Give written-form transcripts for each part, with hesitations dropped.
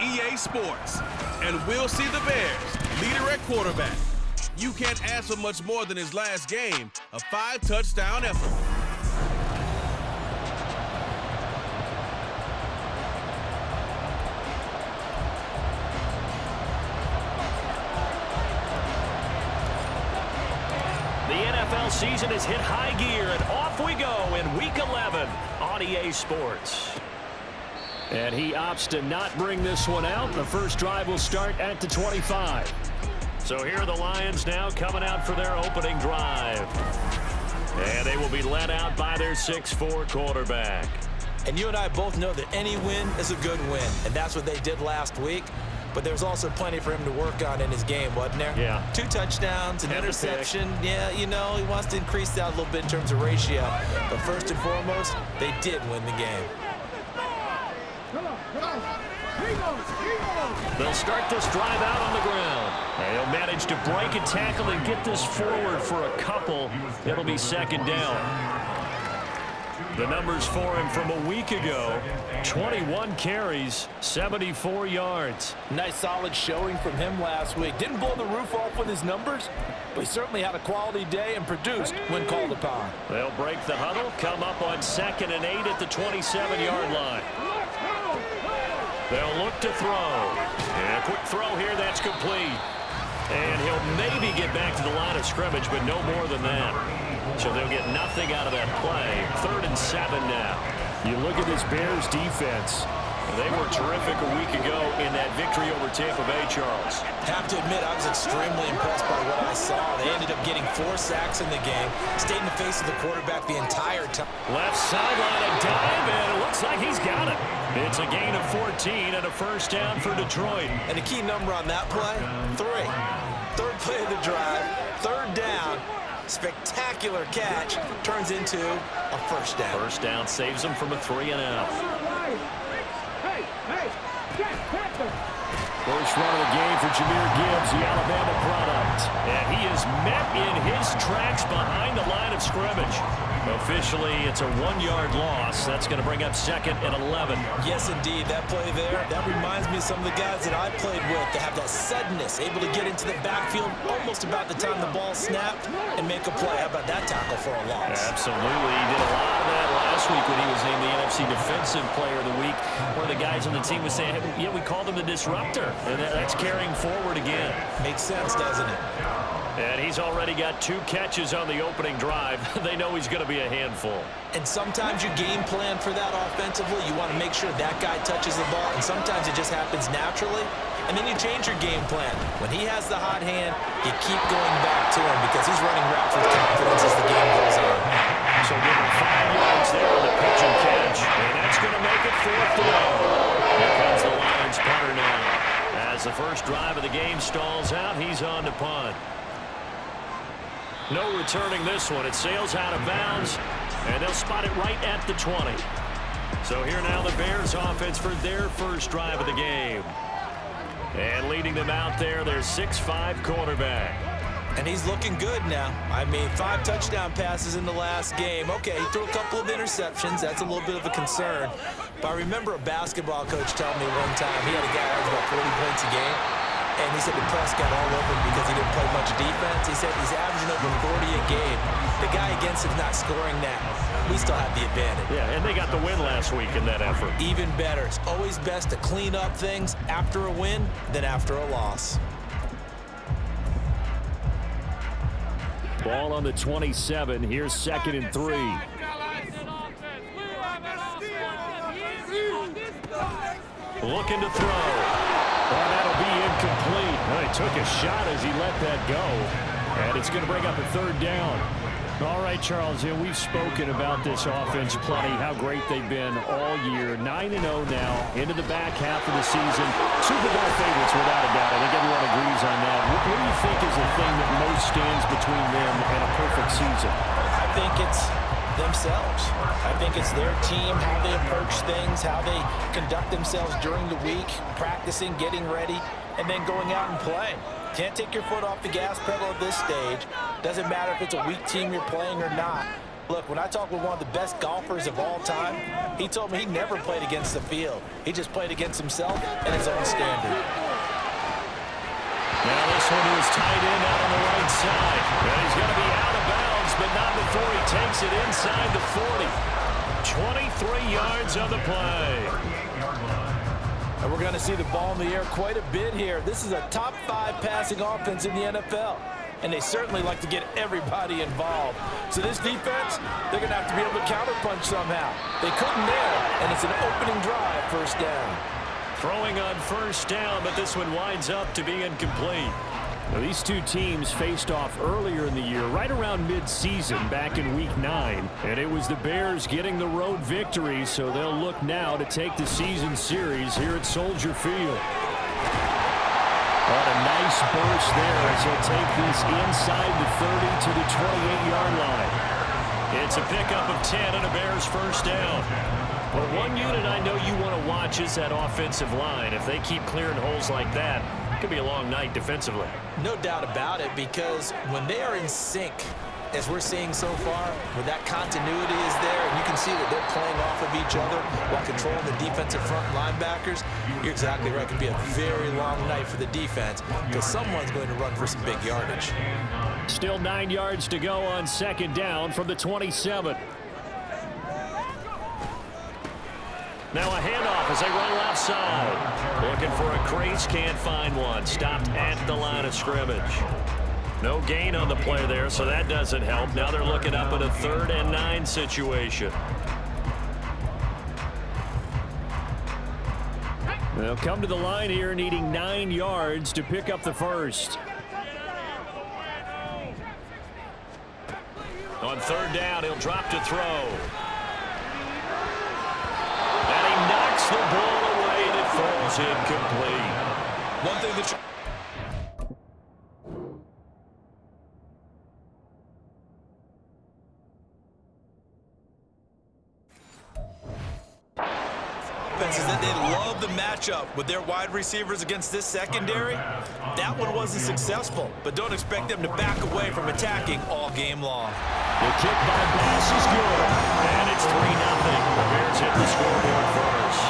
EA Sports. And we'll see the Bears leader at quarterback. You can't ask for much more than his last game, a 5-touchdown effort. The NFL season has hit high gear, and off we go in Week 11 on EA Sports. And he opts to not bring this one out. The first drive will start at the 25. So here are the Lions now coming out for their opening drive. And they will be led out by their 6'4" quarterback. And you and I both know that any win is a good win, and that's what they did last week. But there's also plenty for him to work on in his game, wasn't there? Yeah. 2 touchdowns, an interception. Yeah, you know, he wants to increase that a little bit in terms of ratio. But first and foremost, they did win the game. They'll start this drive out on the ground. And he'll manage to break a tackle and get this forward for a couple. It'll be second down. The numbers for him from a week ago: 21 carries, 74 yards. Nice solid showing from him last week. Didn't blow the roof off with his numbers, but he certainly had a quality day and produced when called upon. They'll break the huddle, come up on 2nd and 8 at the 27-yard line. They'll look to throw. And a quick throw here, that's complete. And he'll maybe get back to the line of scrimmage, but no more than that. So they'll get nothing out of that play. 3rd and 7 now. You look at this Bears defense. They were terrific a week ago in that victory over Tampa Bay, Charles. Have to admit, I was extremely impressed by what I saw. They ended up getting 4 sacks in the game, stayed in the face of the quarterback the entire time. Left sideline, a dive, and it looks like he's got it. It's a gain of 14 and a first down for Detroit. And the key number on that play, 3. 3rd play of the drive, 3rd down. Spectacular catch turns into a first down. First down saves him from a 3-and-out. First run of the game for Jahmyr Gibbs, the Alabama product. And he is met in his tracks behind the line of scrimmage. Officially, it's a 1-yard loss. That's going to bring up 2nd and 11. Yes, indeed. That play there, that reminds me of some of the guys that I played with. They have that suddenness, able to get into the backfield almost about the time the ball snapped and make a play. How about that tackle for a loss? Absolutely. He did a lot of that last week when he was named the NFC Defensive Player of the Week. One of the guys on the team was saying, hey, yeah, we called him the disruptor. And that's carrying forward again. Makes sense, doesn't it? And he's already got 2 catches on the opening drive. They know he's going to be a handful. And sometimes you game plan for that offensively. You want to make sure that guy touches the ball, and sometimes it just happens naturally. And then you change your game plan. When he has the hot hand, you keep going back to him because he's running routes with confidence as the game goes on. So give him 5 yards there on the pitch and catch. And that's going to make it 4th down. Here comes the Lions punter now. As the first drive of the game stalls out, he's on to punt. No returning this one. It sails out of bounds, and they'll spot it right at the 20. So here now the Bears offense for their first drive of the game. And leading them out there, their 6'5" quarterback. And he's looking good now. I mean, 5 touchdown passes in the last game. Okay, he threw a couple of interceptions. That's a little bit of a concern. But I remember a basketball coach telling me one time he had a guy who was about 40 points a game. And he said the press got all over him because he didn't play much defense. He said he's averaging over 40 a game. The guy against him not scoring that. We still have the advantage. Yeah, and they got the win last week in that effort. Even better. It's always best to clean up things after a win than after a loss. Ball on the 27. Here's 2nd and 3. Looking to throw. Oh, that'll be incomplete. Well, he took a shot as he let that go. And it's going to bring up a 3rd down. All right, Charles, we've spoken about this offense plenty, how great they've been all year. 9-0 now, into the back half of the season. Super Bowl favorites, without a doubt. I think everyone agrees on that. What do you think is the thing that most stands between them and a perfect season? I think it's themselves. I think it's their team, how they approach things, how they conduct themselves during the week, practicing, getting ready, and then going out and playing. Can't take your foot off the gas pedal at this stage. Doesn't matter if it's a weak team you're playing or not. Look, when I talked with one of the best golfers of all time, he told me he never played against the field. He just played against himself and his own standard. Now this one is tight end out on the right side. And he's going to be out of bounds, but not before he takes it inside the 40. 23 yards on the play. And we're going to see the ball in the air quite a bit here. This is a top 5 passing offense in the NFL. And they certainly like to get everybody involved. So this defense, they're going to have to be able to counterpunch somehow. They couldn't there, and it's an opening drive, first down. Throwing on first down, but this one winds up to be incomplete. Now, these two teams faced off earlier in the year, right around mid-season, back in Week 9. And it was the Bears getting the road victory, so they'll look now to take the season series here at Soldier Field. What a nice burst there as he'll take this inside the 30 to the 28-yard line. It's a pickup of 10 and a Bears first down. Well, one unit I know you want to watch is that offensive line. If they keep clearing holes like that, it could be a long night defensively. No doubt about it, because when they are in sync, as we're seeing so far, where that continuity is there, and you can see that they're playing off of each other while controlling the defensive front linebackers, you're exactly right. It can be a very long night for the defense because someone's going to run for some big yardage. Still 9 yards to go on second down from the 27. Now a handoff as they run left side. Looking for a crease, can't find one. Stopped at the line of scrimmage. No gain on the play there, so that doesn't help. Now they're looking up at a 3rd and 9 situation. They'll come to the line here needing 9 yards to pick up the first. On 3rd down, he'll drop to throw. And he knocks the ball away and it falls incomplete. One thing that is that they love the matchup with their wide receivers against this secondary. That one wasn't successful, but don't expect them to back away from attacking all game long. The kick by Bass is good, and it's 3-0. The Bears hit the scoreboard first.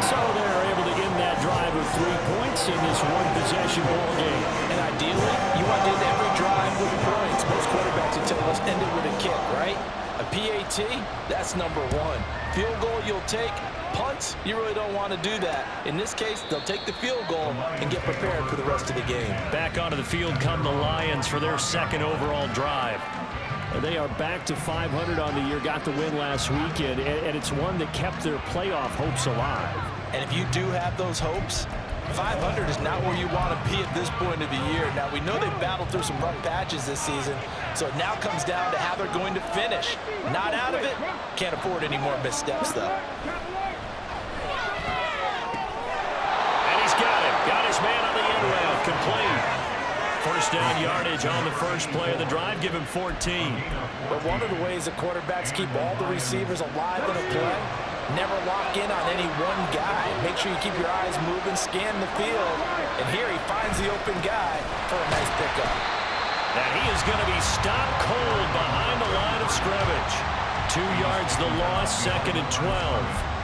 So they're able to end that drive with 3 points in this one-possession ball game. And ideally, you want to end every drive with points. Most quarterbacks would tell us end it with a kick, right? A PAT, that's number 1. Field goal you'll take. Punts, you really don't want to do that. In this case, they'll take the field goal and get prepared for the rest of the game. Back onto the field come the Lions for their 2nd overall drive. They are back to 500 on the year, got the win last weekend, and it's one that kept their playoff hopes alive. And if you do have those hopes, 500 is not where you want to be at this point of the year. Now, we know they've battled through some rough patches this season, so it now comes down to how they're going to finish. Not out of it. Can't afford any more missteps, though. Got his man on the end route, complete. First down yardage on the first play of the drive, give him 14. But one of the ways that quarterbacks keep all the receivers alive in a play, never lock in on any one guy. Make sure you keep your eyes moving, scan the field, and here he finds the open guy for a nice pickup. And he is going to be stopped cold behind the line of scrimmage. 2 yards the loss, 2nd and 12.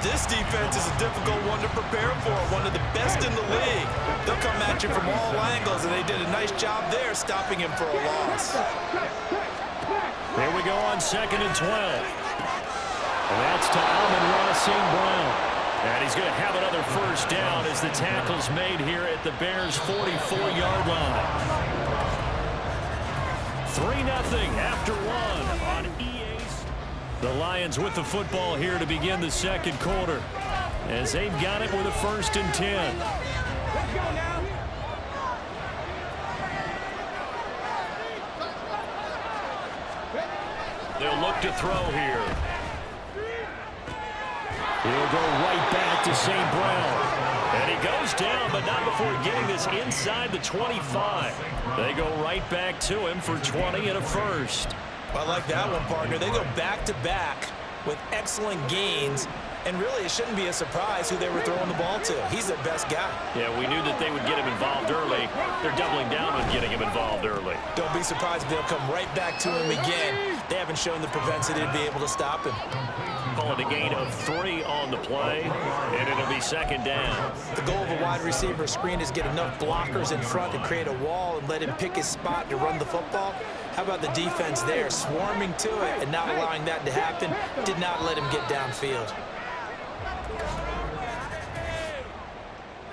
This defense is a difficult one to prepare for, one of the best in the league. They'll come at you from all angles, and they did a nice job there stopping him for a loss. Here we go on 2nd and 12. And that's to Amon-Ra St. Brown. And he's going to have another first down as the tackle's made here at the Bears' 44-yard line. 3-0 after 1 on EA. The Lions with the football here to begin the 2nd quarter as they've got it with a 1st and 10. Let's go now. They'll look to throw here. He'll go right back to St. Brown. And he goes down, but not before getting this inside the 25. They go right back to him for 20 and a first. I like that one, partner. They go back-to-back with excellent gains, and really it shouldn't be a surprise who they were throwing the ball to. He's their best guy. Yeah, we knew that they would get him involved early. They're doubling down on getting him involved early. Don't be surprised if they'll come right back to him again. they haven't shown the propensity to be able to stop him. Call it a gain of 3 on the play, and it'll be second down. The goal of a wide receiver screen is get enough blockers in front to create a wall and let him pick his spot to run the football. How about the defense there, swarming to it and not allowing that to happen? Did not let him get downfield.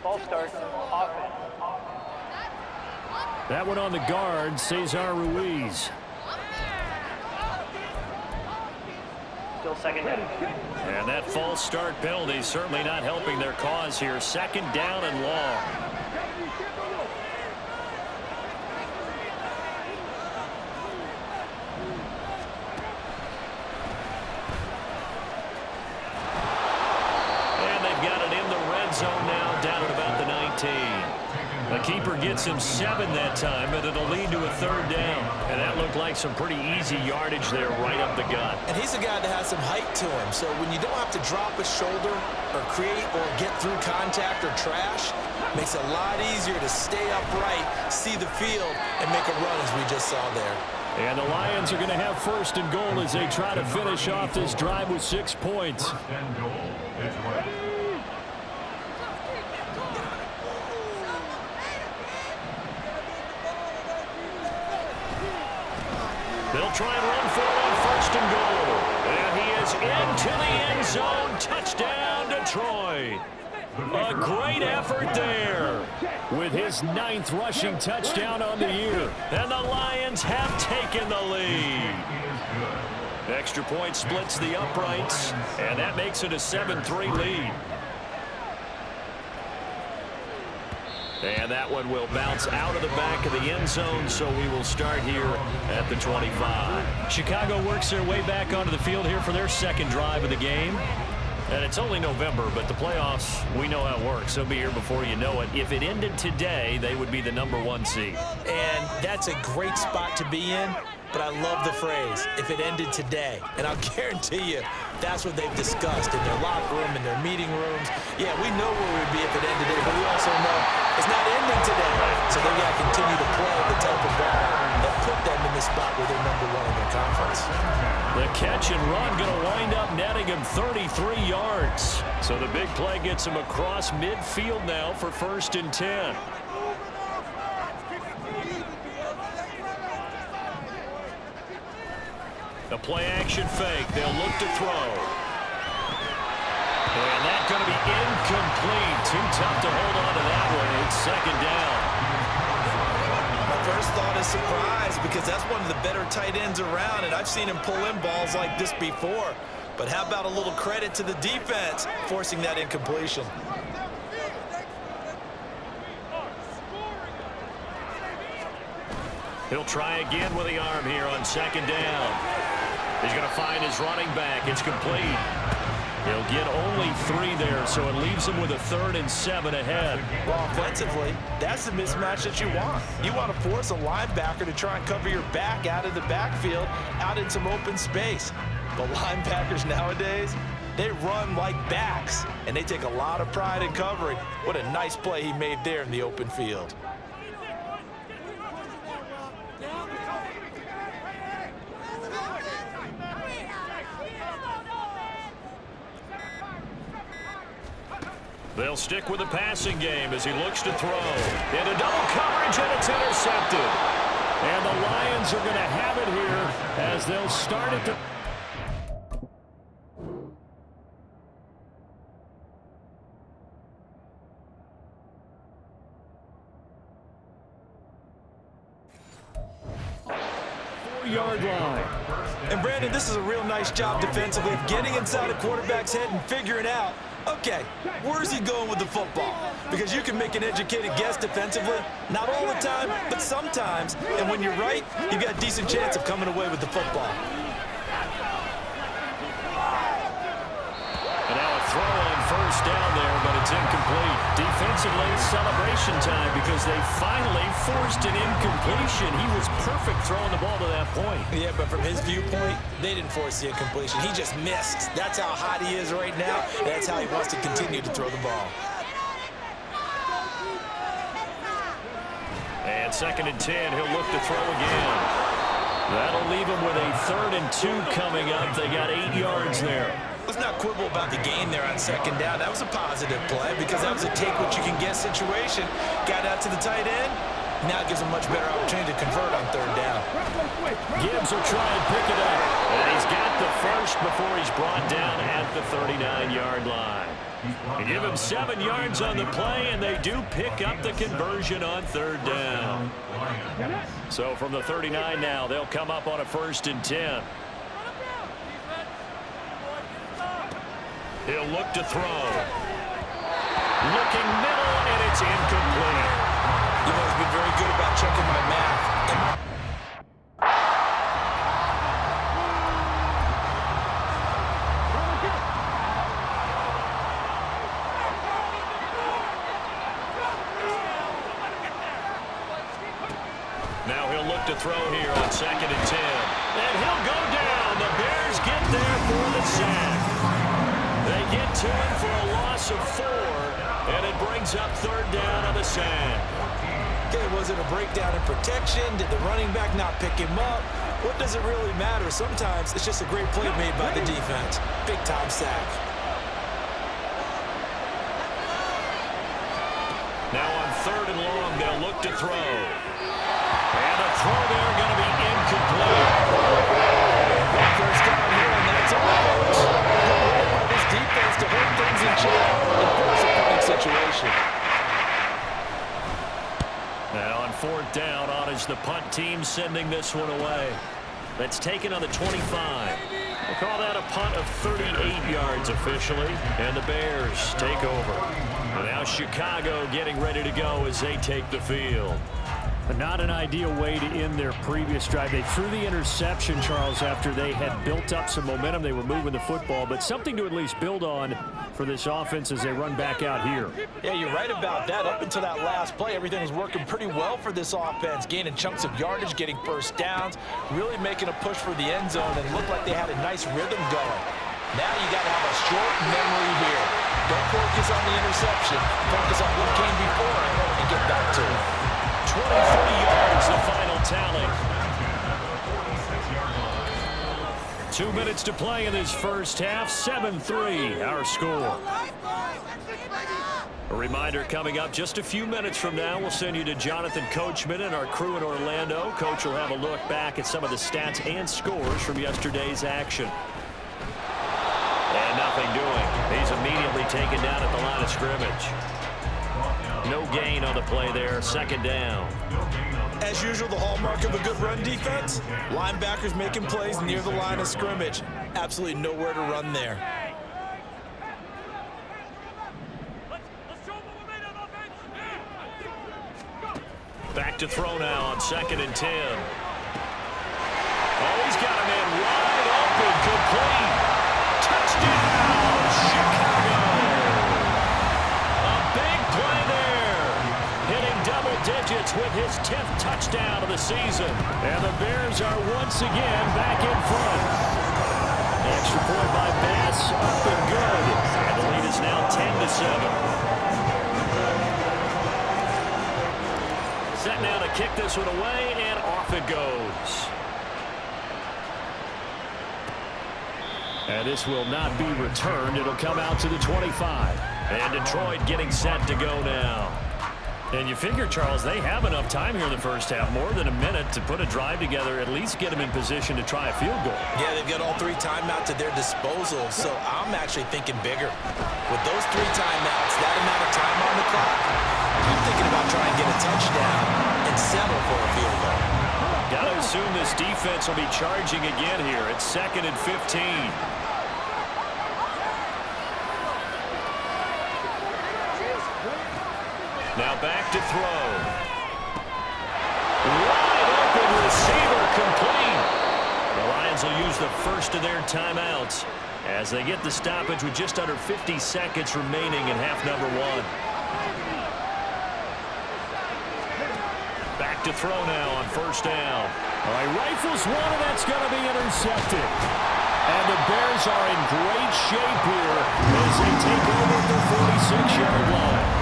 Ball starts. Offense. That one on the guard, Cesar Ruiz. Still second down. And that false start penalty certainly not helping their cause here. Second down and long. And they've got it in the red zone now, down at about the 19. The keeper gets him 7 that time, but it'll lead to a third down. And that looked like some pretty easy yardage there right up the gut. And he's a guy that has some height to him, so when you don't have to drop a shoulder or create or get through contact or trash, makes it a lot easier to stay upright, see the field, and make a run as we just saw there. And the Lions are going to have first and goal as they try to finish off this drive with 6 points. They'll try and run for it on first and goal. And he is into the end zone. Touchdown, Detroit. A great effort there. With his 9th rushing touchdown on the year. And the Lions have taken the lead. Extra point splits the uprights. And that makes it a 7-3 lead. And that one will bounce out of the back of the end zone, so we will start here at the 25. Chicago works their way back onto the field here for their second drive of the game. And it's only November, but the playoffs, we know how it works. They'll be here before you know it. If it ended today, they would be the #1 seed. And that's a great spot to be in, but I love the phrase, if it ended today. And I'll guarantee you, that's what they've discussed in their locker room, in their meeting rooms. Yeah, we know where we'd be if it ended today, but we also know it's not ending today. So they've got to continue to play the type of ball that put them in the spot where they're #1 in their conference. The catch and run going to wind up netting him 33 yards. So the big play gets him across midfield now for 1st and 10. The play action fake. They'll look to throw. And that's going to be incomplete. Too tough to hold on to that one. It's second down. My first thought is surprise because that's one of the better tight ends around, and I've seen him pull in balls like this before. But how about a little credit to the defense forcing that incompletion? He'll try again with the arm here on second down. He's going to find his running back. It's complete. He'll get only 3 there, so it leaves him with a 3rd and 7 ahead. Well, offensively, that's the mismatch that you want. You want to force a linebacker to try and cover your back out of the backfield, out in some open space. But linebackers nowadays, they run like backs, and they take a lot of pride in covering. What a nice play he made there in the open field. They'll stick with the passing game as he looks to throw. Into double coverage, and it's intercepted. And the Lions are going to have it here as they'll start at the... yard line. And Brandon, this is a real nice job defensively of getting inside a quarterback's head and figuring out, okay, where's he going with the football? Because you can make an educated guess defensively, not all the time, but sometimes. And when you're right, you've got a decent chance of coming away with the football. And now a throw on first down there, but it's incomplete. Defensively, celebration time because they finally forced an incompletion. He was perfect throwing the ball to that point. Yeah, but from his viewpoint, they didn't force the incompletion. He just missed. That's how hot he is right now. And that's how he wants to continue to throw the ball. And 2nd and 10, he'll look to throw again. That'll leave them with a 3rd and 2 coming up. They got 8 yards there. Let's not quibble about the gain there on 2nd down. That was a positive play because that was a take-what-you-can-get situation. Got out to the tight end. Now it gives him a much better opportunity to convert on 3rd down. Gibbs will try and pick it up. And he's got the first before he's brought down at the 39-yard line. They give him 7 yards on the play, and they do pick up the conversion on 3rd down. So from the 39 now, they'll come up on a 1st and 10. He'll look to throw. Looking middle, and it's incomplete. You've always been very good about checking my math. Now he'll look to throw here on 2nd and 10. And he'll go down. The Bears get there for the sack. They get to him for a loss of 4, and it brings up 3rd down on the sack. Okay, was it a breakdown in protection? Did the running back not pick him up? What does it really matter? Sometimes it's just a great play made by the defense. Big-time sack. Now on 3rd and long, they'll look to throw. And a throw there going to be incomplete. First down here, and that's all, folks. Good work by this defense to hold things in check and force a punting situation. Now on 4th down, on is the punt team sending this one away. That's taken on the 25. We'll call that a punt of 38 yards officially, and the Bears take over. And now Chicago getting ready to go as they take the field. But not an ideal way to end their previous drive. They threw the interception, Charles, after they had built up some momentum. They were moving the football, but something to at least build on for this offense as they run back out here. Yeah, you're right about that. Up until that last play, everything was working pretty well for this offense, gaining chunks of yardage, getting first downs, really making a push for the end zone, and it looked like they had a nice rhythm going. Now you got to have a short memory here. Don't focus on the interception. Focus on what came before it and get back to it. 23 yards, the final tally. 2 minutes to play in this first half. 7-3, our score. A reminder coming up just a few minutes from now. We'll send you to Jonathan Coachman and our crew in Orlando. Coach will have a look back at some of the stats and scores from yesterday's action. And nothing doing. He's immediately taken down at the line of scrimmage. No gain on the play there. 2nd down. As usual, the hallmark of a good run defense, linebackers making plays near the line of scrimmage. Absolutely nowhere to run there. Back to throw now on 2nd and 10. Oh, he's got a man wide open, complete. Touchdown, Chicago. A big play there. Hitting double digits with his 10th touchdown of the season. And the Bears are once again back in front. Extra point by Bass, up and good. And the lead is now 10-7. Set now to kick this one away, and off it goes. And this will not be returned. It'll come out to the 25. And Detroit getting set to go now. And you figure, Charles, they have enough time here in the first half, more than a minute, to put a drive together, at least get them in position to try a field goal. Yeah, they've got all 3 timeouts at their disposal, so I'm actually thinking bigger. With those 3 timeouts, that amount of time on the clock, I'm thinking about trying to get a touchdown and settle for a field goal. Got to assume this defense will be charging again here. It's 2nd and 15. Now back to throw. Wide open receiver, complete. The Lions will use the first of their timeouts as they get the stoppage with just under 50 seconds remaining in half number 1. Back to throw now on 1st down. All right, rifles one, and that's going to be intercepted. And the Bears are in great shape here as they take over the 46-yard line.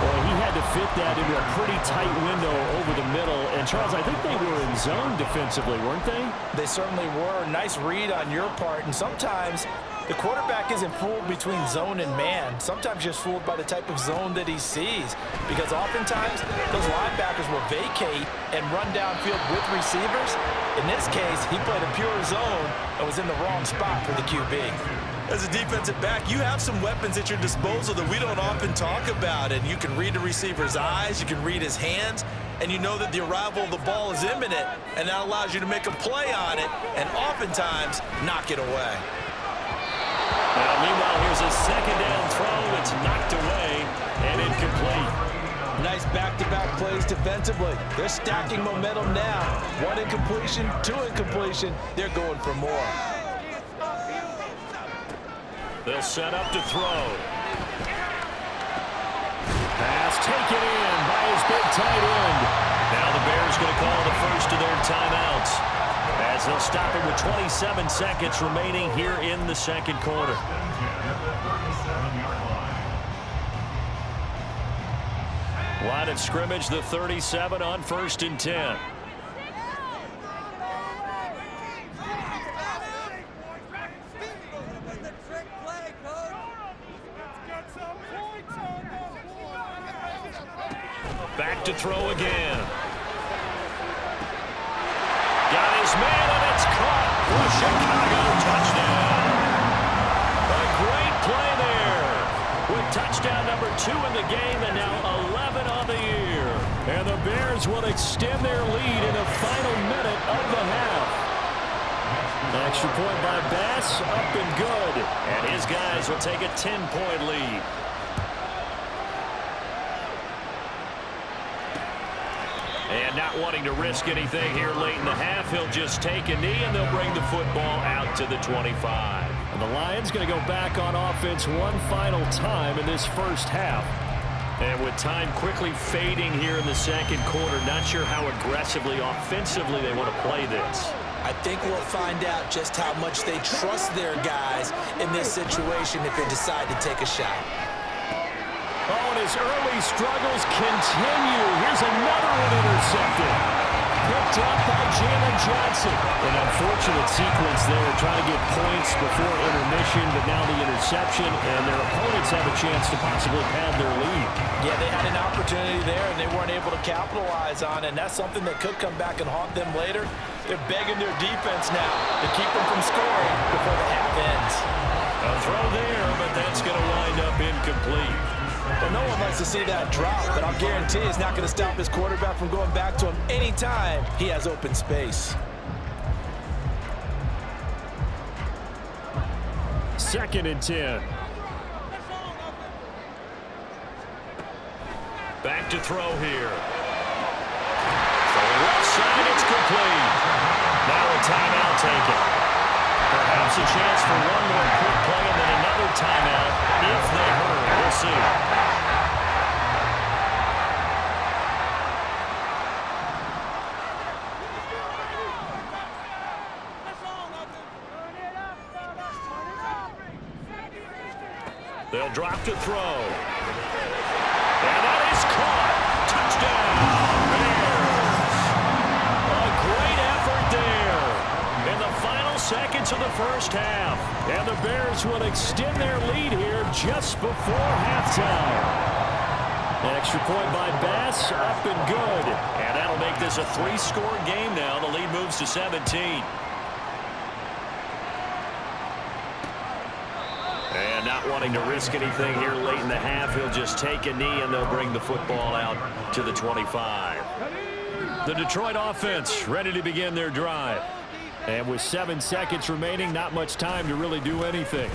Boy, he had to fit that into a pretty tight window over the middle. And, Charles, I think they were in zone defensively, weren't they? They certainly were. Nice read on your part. And sometimes the quarterback isn't fooled between zone and man. Sometimes just fooled by the type of zone that he sees. Because oftentimes, those linebackers will vacate and run downfield with receivers. In this case, he played a pure zone and was in the wrong spot for the QB. As a defensive back, you have some weapons at your disposal that we don't often talk about. And you can read the receiver's eyes, you can read his hands, and you know that the arrival of the ball is imminent, and that allows you to make a play on it and oftentimes knock it away. Now, meanwhile, here's a second down throw. It's knocked away and incomplete. Nice back-to-back plays defensively. They're stacking momentum now. One incompletion, two incompletion. They're going for more. They'll set up to throw. Pass taken in by his big tight end. Now the Bears going to call the first of their timeouts, as they'll stop it with 27 seconds remaining here in the second quarter. Line of scrimmage, the 37 on 1st and 10. Back to throw again. Got his man, and it's caught for Chicago. Touchdown. A great play there. With touchdown number 2 in the game, and now 11 on the year. And the Bears will extend their lead in the final minute of the half. An extra point by Bass, up and good. And his guys will take a 10-point lead. And not wanting to risk anything here late in the half, he'll just take a knee, and they'll bring the football out to the 25. And the Lions going to go back on offense one final time in this first half. And with time quickly fading here in the second quarter, not sure how aggressively, offensively they want to play this. I think we'll find out just how much they trust their guys in this situation if they decide to take a shot. Oh, and his early struggles continue. Here's another one intercepted. Picked up by Jalen Johnson. An unfortunate sequence there, trying to get points before intermission, but now the interception, and their opponents have a chance to possibly pad their lead. Yeah, they had an opportunity there, and they weren't able to capitalize on it, and that's something that could come back and haunt them later. They're begging their defense now to keep them from scoring before the half ends. A throw there, but that's going to wind up incomplete. Well, no one likes to see that drop, but I'll guarantee it's not going to stop his quarterback from going back to him anytime he has open space. 2nd and 10. Back to throw here. From the left side, it's complete. Now a timeout taken. Perhaps a chance for one more quick play and then another timeout if they hurry. We'll see. They'll drop to throw. And that is caught. Touchdown. Bears. A great effort there in the final seconds of the first half. And the Bears will extend their lead here just before halftime. An extra point by Bass, up and good. And that'll make this a 3-score game now. The lead moves to 17. And not wanting to risk anything here late in the half, he'll just take a knee, and they'll bring the football out to the 25. The Detroit offense ready to begin their drive. And with 7 seconds remaining, not much time to really do anything.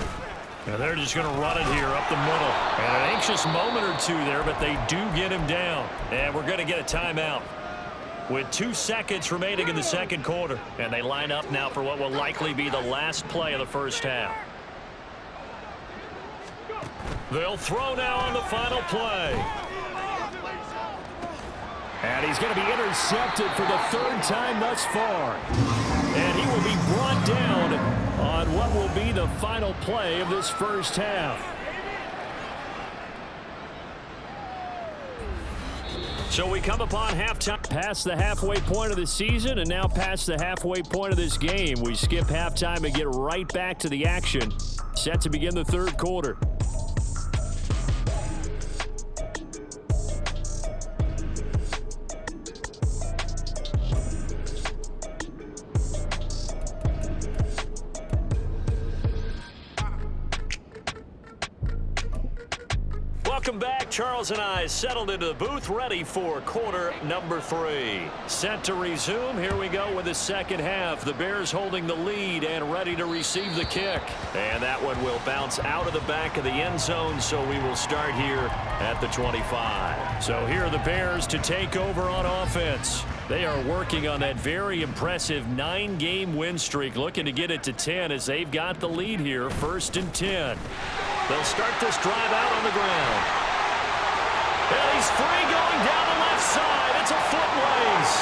And they're just going to run it here up the middle. And an anxious moment or two there, but they do get him down. And we're going to get a timeout with 2 seconds remaining in the second quarter. And they line up now for what will likely be the last play of the first half. They'll throw now on the final play. And he's going to be intercepted for the 3rd time thus far. And he will be brought down on what will be the final play of this first half. So we come upon halftime. Past the halfway point of the season and now past the halfway point of this game. We skip halftime and get right back to the action. Set to begin the third quarter. Welcome back. Charles and I settled into the booth, ready for quarter number 3. Set to resume. Here we go with the second half. The Bears holding the lead and ready to receive the kick. And that one will bounce out of the back of the end zone, so we will start here at the 25. So here are the Bears to take over on offense. They are working on that very impressive 9-game win streak, looking to get it to 10 as they've got the lead here, 1st and 10. They'll start this drive out on the ground. And he's free going down the left side. It's a foot race.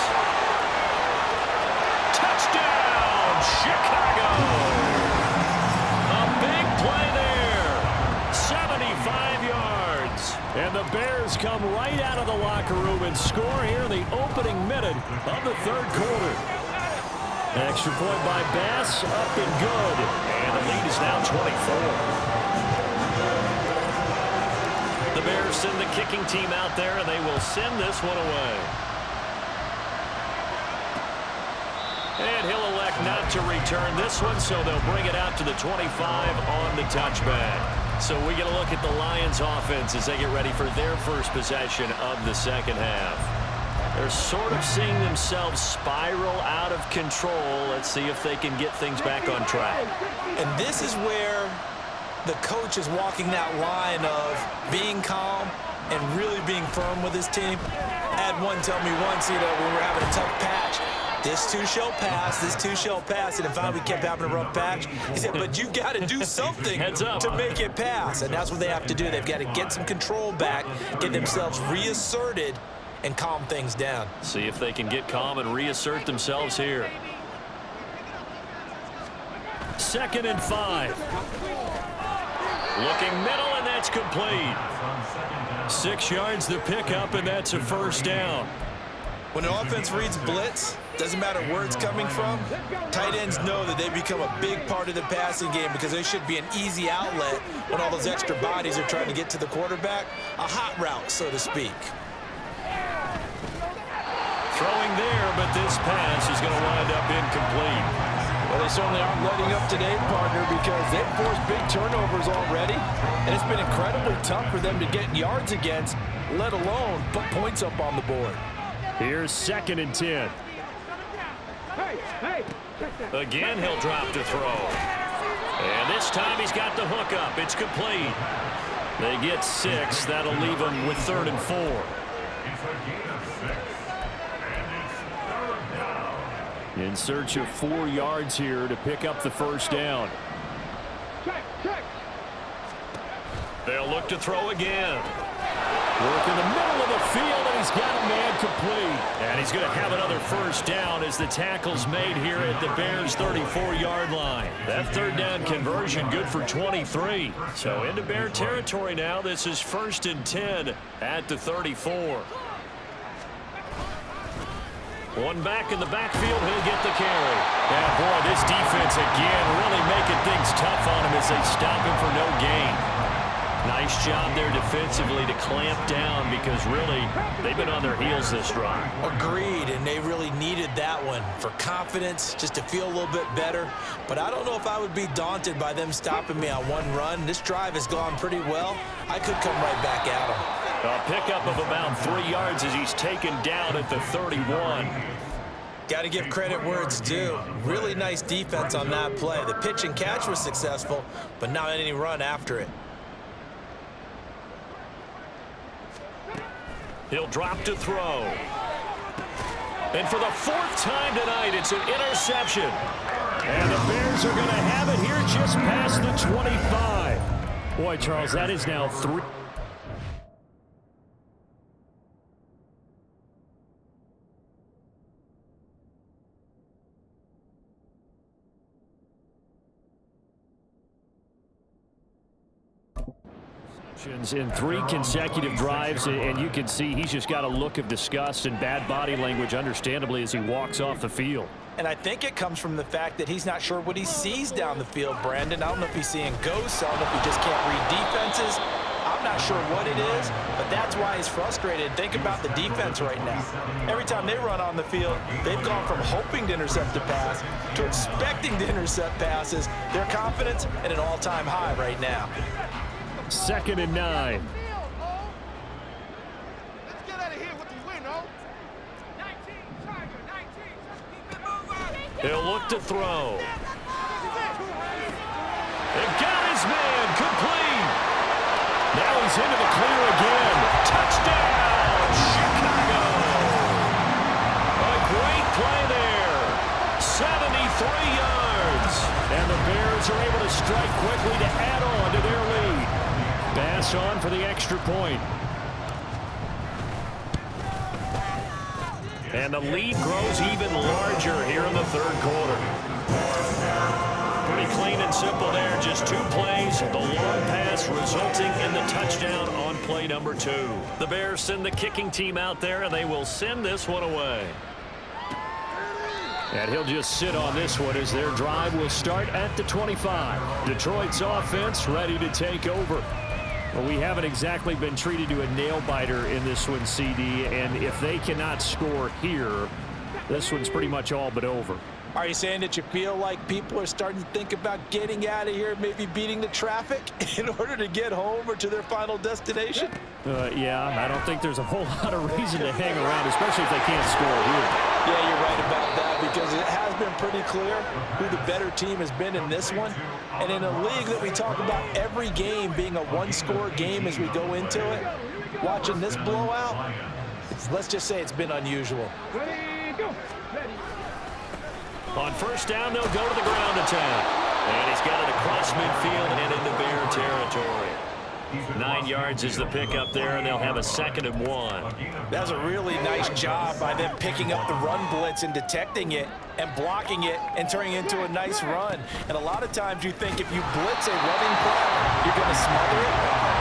Touchdown, Chicago. A big play there. 75 yards. And the Bears come right out of the locker room and score here in the opening minute of the third quarter. An extra point by Bass, up and good. And the lead is now 24. The Bears send the kicking team out there, and they will send this one away. And he'll elect not to return this one, so they'll bring it out to the 25 on the touchback. So we get a look at the Lions offense as they get ready for their first possession of the second half. They're sort of seeing themselves spiral out of control. Let's see if they can get things back on track. And this is where the coach is walking that line of being calm and really being firm with his team. I had one tell me once, when we were having a tough patch, this too shall pass, this too shall pass. And finally we kept having a rough patch. He said, but you got to do something to make it pass. And that's what they have to do. They've got to get some control back, get themselves reasserted, and calm things down. See if they can get calm and reassert themselves here. 2nd and 5. Looking middle, and that's complete. 6 yards the pickup, and that's a first down. When an offense reads blitz, doesn't matter where it's coming from, tight ends know that they become a big part of the passing game because they should be an easy outlet when all those extra bodies are trying to get to the quarterback. A hot route, so to speak. Throwing there, but this pass is going to wind up incomplete. Well, they certainly aren't letting up today, partner, because they've forced big turnovers already, and it's been incredibly tough for them to get yards against, let alone put points up on the board. Here's 2nd and 10. Again, he'll drop to throw. And this time he's got the hook up. It's complete. They get 6. That'll leave them with 3rd and 4. In search of 4 yards here to pick up the first down. They'll look to throw again. Work in the middle of the field, and he's got a man complete. And he's going to have another first down as the tackle's made here at the Bears' 34-yard line. That 3rd down conversion good for 23. So into Bear territory now. This is 1st and 10 at the 34. One back in the backfield, he'll get the carry. Yeah, boy, this defense again really making things tough on him as they stop him for no gain. Nice job there defensively to clamp down because really they've been on their heels this drive. Agreed, and they really needed that one for confidence, just to feel a little bit better. But I don't know if I would be daunted by them stopping me on one run. This drive has gone pretty well. I could come right back at them. A pickup of about 3 yards as he's taken down at the 31. Got to give credit where it's due. Really nice defense on that play. The pitch and catch was successful, but not any run after it. He'll drop to throw. And for the 4th time tonight, it's an interception. And the Bears are going to have it here just past the 25. Boy, Charles, that is now 3. In 3 consecutive drives, and you can see he's just got a look of disgust and bad body language, understandably, as he walks off the field. And I think it comes from the fact that he's not sure what he sees down the field, Brandon. I don't know if he's seeing ghosts. I don't know if he just can't read defenses. I'm not sure what it is, but that's why he's frustrated. Think about the defense right now. Every time they run on the field, they've gone from hoping to intercept a pass to expecting to intercept passes. Their confidence at an all-time high right now. 2nd and 9. Let's get out of here with the win, oh. 19, Tiger, 19. He'll look to throw. They've got his man complete. Now he's into the clear again. Touchdown, Chicago. A great play there. 73 yards. And the Bears are able to strike quickly to add on to their lead. Pass on for the extra point. And the lead grows even larger here in the 3rd quarter. Pretty clean and simple there. Just 2 plays. The long pass resulting in the touchdown on play number 2. The Bears send the kicking team out there, and they will send this one away. And he'll just sit on this one as their drive will start at the 25. Detroit's offense ready to take over. Well, we haven't exactly been treated to a nail-biter in this one, CD, and if they cannot score here, this one's pretty much all but over. Are you saying that you feel like people are starting to think about getting out of here, maybe beating the traffic in order to get home or to their final destination? Yeah, I don't think there's a whole lot of reason to hang around, especially if they can't score here. Yeah, you're right about that, because it has been pretty clear who the better team has been in this one. And in a league that we talk about every game being a 1-score game as we go into it, watching this blowout, let's just say it's been unusual. On 1st down, they'll go to the ground attack. And he's got it across midfield and into Bear territory. 9 yards is the pickup there, and they'll have a 2nd and 1. That's a really nice job by them picking up the run blitz and detecting it and blocking it and turning it into a nice run. And a lot of times you think if you blitz a running play, you're going to smother it.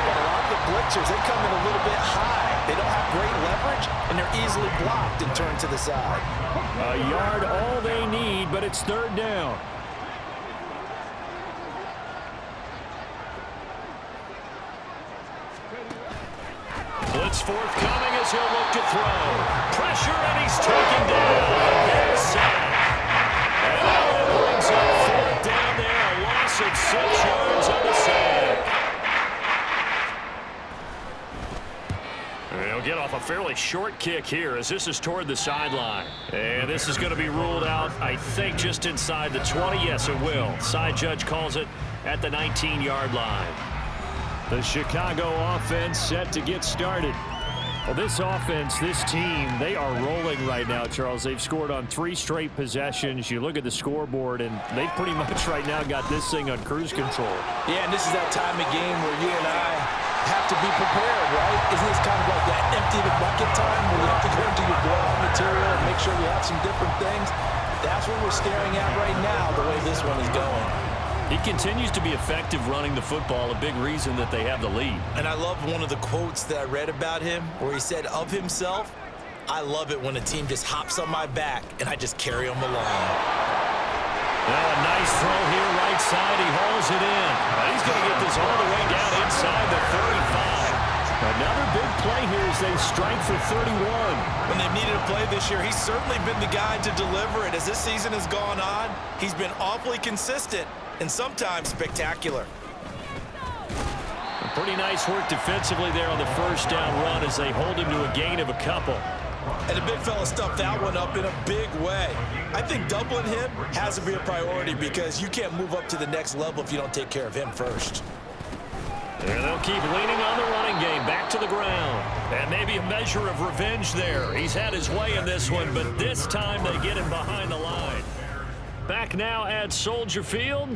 But a lot of the blitzers, they come in a little bit high. They don't have great leverage, and they're easily blocked and turned to the side. A yard all they need, but it's 3rd down. Blitz forthcoming as he'll look to throw. Pressure, and he's taken down. There's sack. And now it brings up 4th down there. A loss of 6 yards on the sack. He'll get off a fairly short kick here as this is toward the sideline. And this is going to be ruled out, I think, just inside the 20. Yes, it will. Side judge calls it at the 19-yard line. The Chicago offense set to get started. Well, this offense, this team, they are rolling right now, Charles. They've scored on 3 straight possessions. You look at the scoreboard, and they've pretty much right now got this thing on cruise control. Yeah, and this is that time of game where you and I have to be prepared, right? Isn't this kind of like that empty the bucket time where you have to go into your blowout material and make sure you have some different things? That's what we're staring at right now, the way this one is going. He continues to be effective running the football, a big reason that they have the lead. And I love one of the quotes that I read about him where he said of himself, "I love it when a team just hops on my back and I just carry them along." Well, a nice throw here right side. He hauls it in. He's going to get this all the way down inside the 35. Another big play here as they strike for 31. When they've needed a play this year, he's certainly been the guy to deliver it. As this season has gone on, he's been awfully consistent and sometimes spectacular. Pretty nice work defensively there on the 1st down run as they hold him to a gain of a couple. And the big fella stuffed that one up in a big way. I think doubling him has to be a priority because you can't move up to the next level if you don't take care of him first. And they'll keep leaning on the running game back to the ground. And maybe a measure of revenge there. He's had his way in this one, but this time they get him behind the line. Back now at Soldier Field.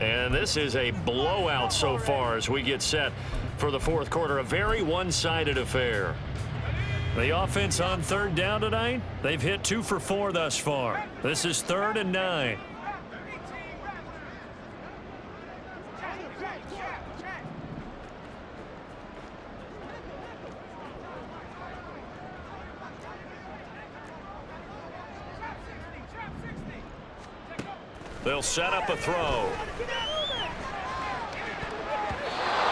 And this is a blowout so far as we get set for the 4th quarter. A very one-sided affair. The offense on 3rd down tonight, they've hit 2 for 4 thus far. This is 3rd and 9. They'll set up a throw.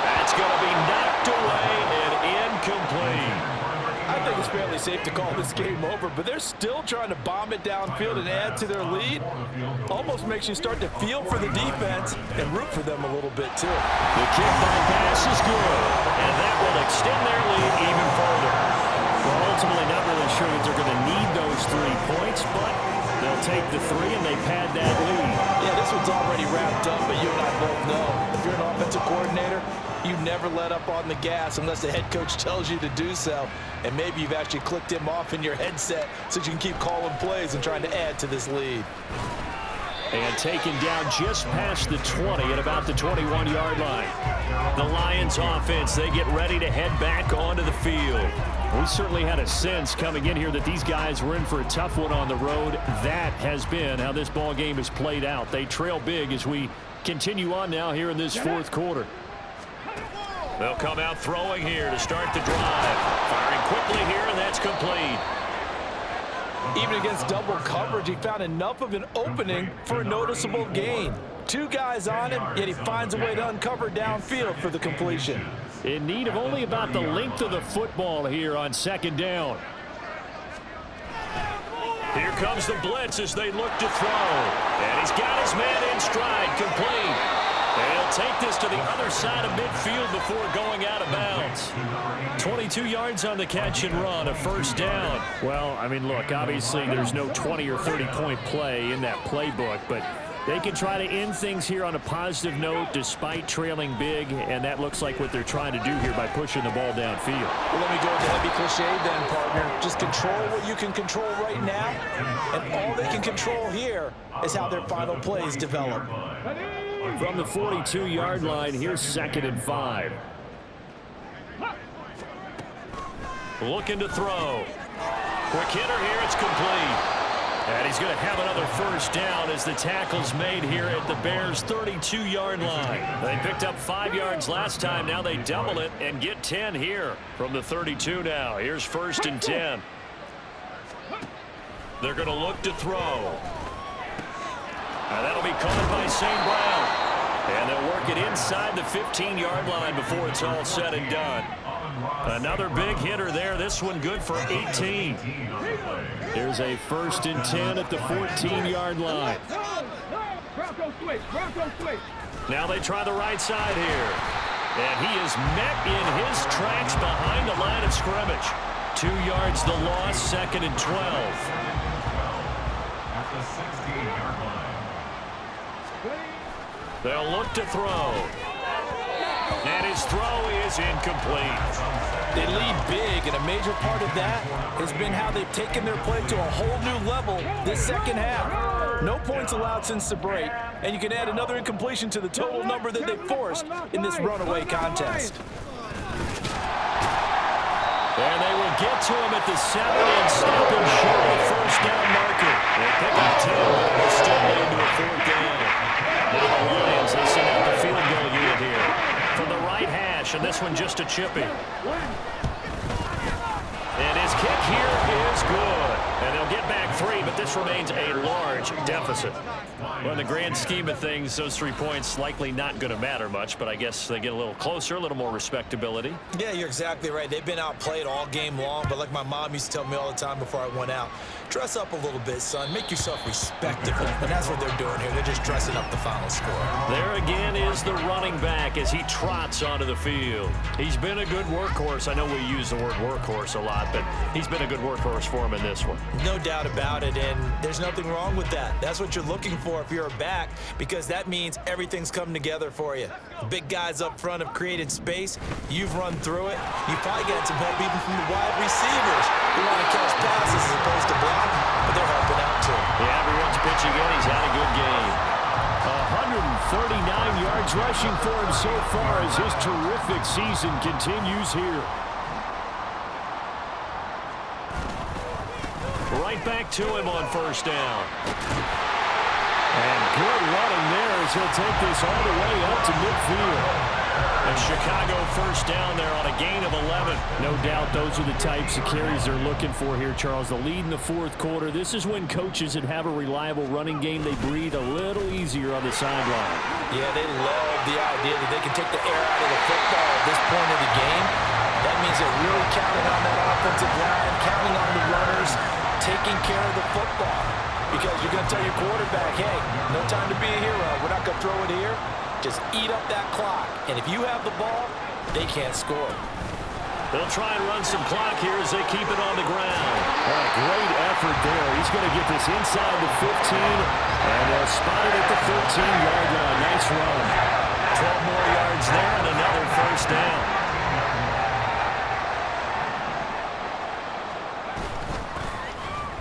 That's going to be knocked away and incomplete. I think it's fairly safe to call this game over, but they're still trying to bomb it downfield and add to their lead. Almost makes you start to feel for the defense and root for them a little bit, too. The kick by pass is good, and that will extend their lead even further. Well, ultimately not really sure that they're going to need those 3 points, but they'll take the 3 and they pad that lead. Yeah, this one's already wrapped up, but you and I both know if you're an offensive coordinator, you never let up on the gas unless the head coach tells you to do so. And maybe you've actually clicked him off in your headset so you can keep calling plays and trying to add to this lead. And taken down just past the 20 at about the 21-yard line. The Lions offense, they get ready to head back onto the field. We certainly had a sense coming in here that these guys were in for a tough one on the road. That has been how this ball game has played out. They trail big as we continue on now here in this fourth quarter. They'll come out throwing here to start the drive. Firing quickly here, and that's complete. Even against double coverage, he found enough of an opening for a noticeable gain. 2 guys on him, yet he finds a way to uncover downfield for the completion. In need of only about the length of the football here on second down. Here comes the blitz as they look to throw. And he's got his man in stride, complete. They'll take this to the other side of midfield before going out of bounds. 22 yards on the catch and run, a first down. Well, I mean, look, obviously there's no 20 or 30-point play in that playbook, but they can try to end things here on a positive note despite trailing big, and that looks like what they're trying to do here by pushing the ball downfield. Well, let me go with the heavy cliche then, partner. Just control what you can control right now, and all they can control here is how their final plays develop. From the 42-yard line, here's 2nd and 5. Looking to throw. Quick hitter here, it's complete. And he's going to have another first down as the tackle's made here at the Bears' 32-yard line. They picked up 5 yards last time. Now they double it and get 10 here from the 32 now. Here's 1st and 10. They're going to look to throw. And that'll be caught by St. Brown. And they'll work it inside the 15-yard line before it's all said and done. Another big hitter there. This one good for 18. Here's a 1st and 10 at the 14-yard line. Now they try the right side here. And he is met in his tracks behind the line of scrimmage. 2 yards the loss, 2nd and 12. At the 16-yard line. They'll look to throw. And his throw is incomplete. They lead big, and a major part of that has been how they've taken their play to a whole new level this second half. No points allowed since the break, and you can add another incompletion to the total number that they forced in this runaway contest. And they will get to him at the 7 and stop him short of the first down marker. They pick up 10, but it will still lead to a 4th down. Now the Lions, they send out the field goal unit here. From the right hash, and this one just a chippy. And his kick here is good. And they'll get back 3, but this remains a large deficit. Well, in the grand scheme of things, those 3 points likely not going to matter much, but I guess they get a little closer, a little more respectability. Yeah, you're exactly right. They've been outplayed all game long, but like my mom used to tell me all the time before I went out, dress up a little bit, son. Make yourself respectable. And that's what they're doing here. They're just dressing up the final score. There again is the running back as he trots onto the field. He's been a good workhorse. I know we use the word workhorse a lot, but he's been a good workhorse for him in this one. No doubt about it, and there's nothing wrong with that. That's what you're looking for if you're a back, because that means everything's coming together for you. The big guys up front have created space. You've run through it. You've probably got some help even from the wide receivers who want to catch passes as opposed to block, but they're helping out too. Yeah, everyone's pitching in. He's had a good game. 139 yards rushing for him so far as his terrific season continues here. Right back to him on first down. And good running there as he'll take this all the way up to midfield. And Chicago first down there on a gain of 11. No doubt those are the types of carries they're looking for here, Charles. The lead in the fourth quarter. This is when coaches that have a reliable running game, they breathe a little easier on the sideline. Yeah, they love the idea that they can take the air out of the football at this point of the game. That means they're really counting on that offensive line, counting on the runners, taking care of the football. Because you're going to tell your quarterback, hey, no time to be a hero. We're not going to throw it here. Just eat up that clock. And if you have the ball, they can't score. They'll try and run some clock here as they keep it on the ground. Great effort there. He's going to get this inside the 15, and they'll spot it at the 13-yard line. Nice run. 12 more yards there and another first down.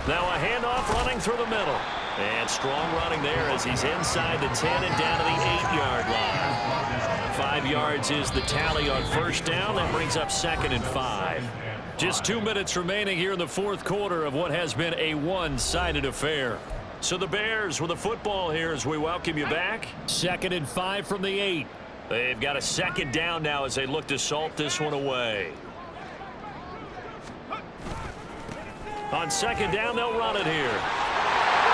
Now a handoff running through the middle. And strong running there as he's inside the 10 and down to the 8-yard line. 5 yards is the tally on first down. That brings up 2nd and 5. Just 2 minutes remaining here in the fourth quarter of what has been a one-sided affair. So the Bears with the football here as we welcome you back. 2nd and 5 from the 8. They've got a second down now as they look to salt this one away. On second down, they'll run it here.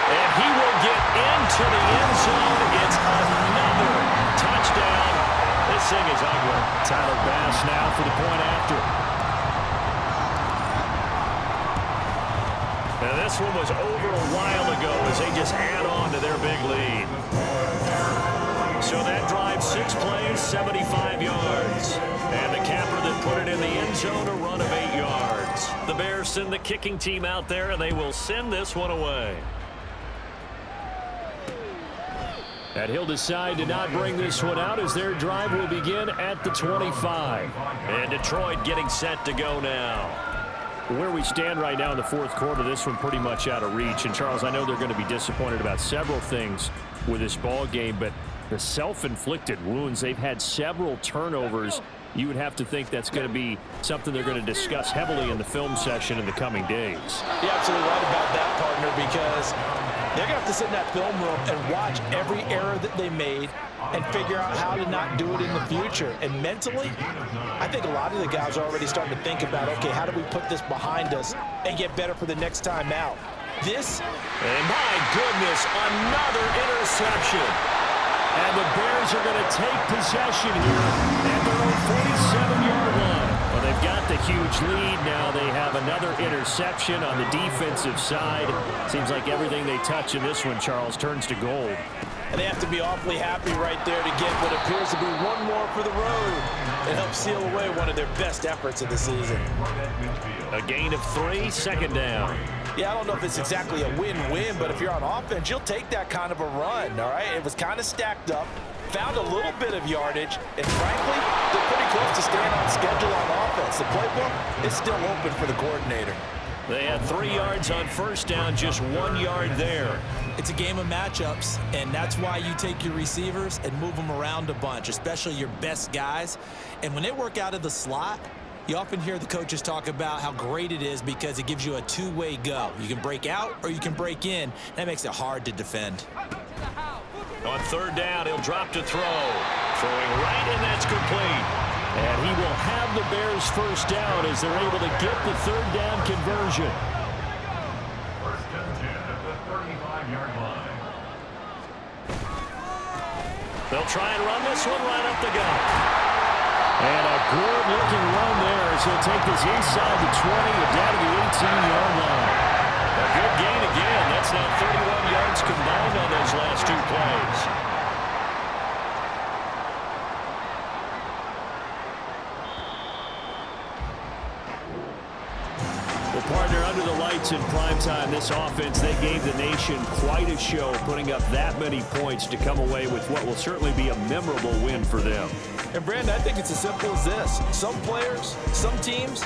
And he will get into the end zone. It's another touchdown. This thing is ugly. Tyler Bass now for the point after. Now this one was over a while ago as they just add on to their big lead. So that drive 6 plays, 75 yards. And the capper that put it in the end zone, a run of 8 yards. The Bears send the kicking team out there, and they will send this one away. And he'll decide to not bring this one out as their drive will begin at the 25. And Detroit getting set to go now. Where we stand right now in the fourth quarter, this one pretty much out of reach. And, Charles, I know they're going to be disappointed about several things with this ball game, but the self-inflicted wounds, they've had several turnovers. You would have to think that's going to be something they're going to discuss heavily in the film session in the coming days. You're absolutely right about that, partner, because they're going to have to sit in that film room and watch every error that they made and figure out how to not do it in the future. And mentally, I think a lot of the guys are already starting to think about, okay, how do we put this behind us and get better for the next time out? This, and my goodness, another interception. And the Bears are going to take possession here at their own 47-yard line. Well, they've got the huge lead now. They have another interception on the defensive side. Seems like everything they touch in this one, Charles, turns to gold. And they have to be awfully happy right there to get what appears to be one more for the road and help seal away one of their best efforts of the season. A gain of 3, second down. Yeah, I don't know if it's exactly a win-win, but if you're on offense, you'll take that kind of a run, all right? It was kind of stacked up, found a little bit of yardage, and frankly, they're pretty close to staying on schedule on offense. The playbook is still open for the coordinator. They had 3 yards on first down, just 1 yard there. It's a game of matchups, and that's why you take your receivers and move them around a bunch, especially your best guys. And when they work out of the slot, you often hear the coaches talk about how great it is because it gives you a two-way go. You can break out or you can break in. That makes it hard to defend. On third down, he'll drop to throw. Throwing right, and that's complete. And he will have the Bears first down as they're able to get the third down conversion. First and 10 at the 35-yard line. They'll try and run this one right up the gut. And a good-looking run there as he'll take this inside the 20 and down to the 18-yard line. A good gain again. That's now 31 yards combined on those last 2 plays. Well, partner, under the lights in primetime, this offense, they gave the nation quite a show, putting up that many points to come away with what will certainly be a memorable win for them. And, Brandon, I think it's as simple as this. Some players, some teams,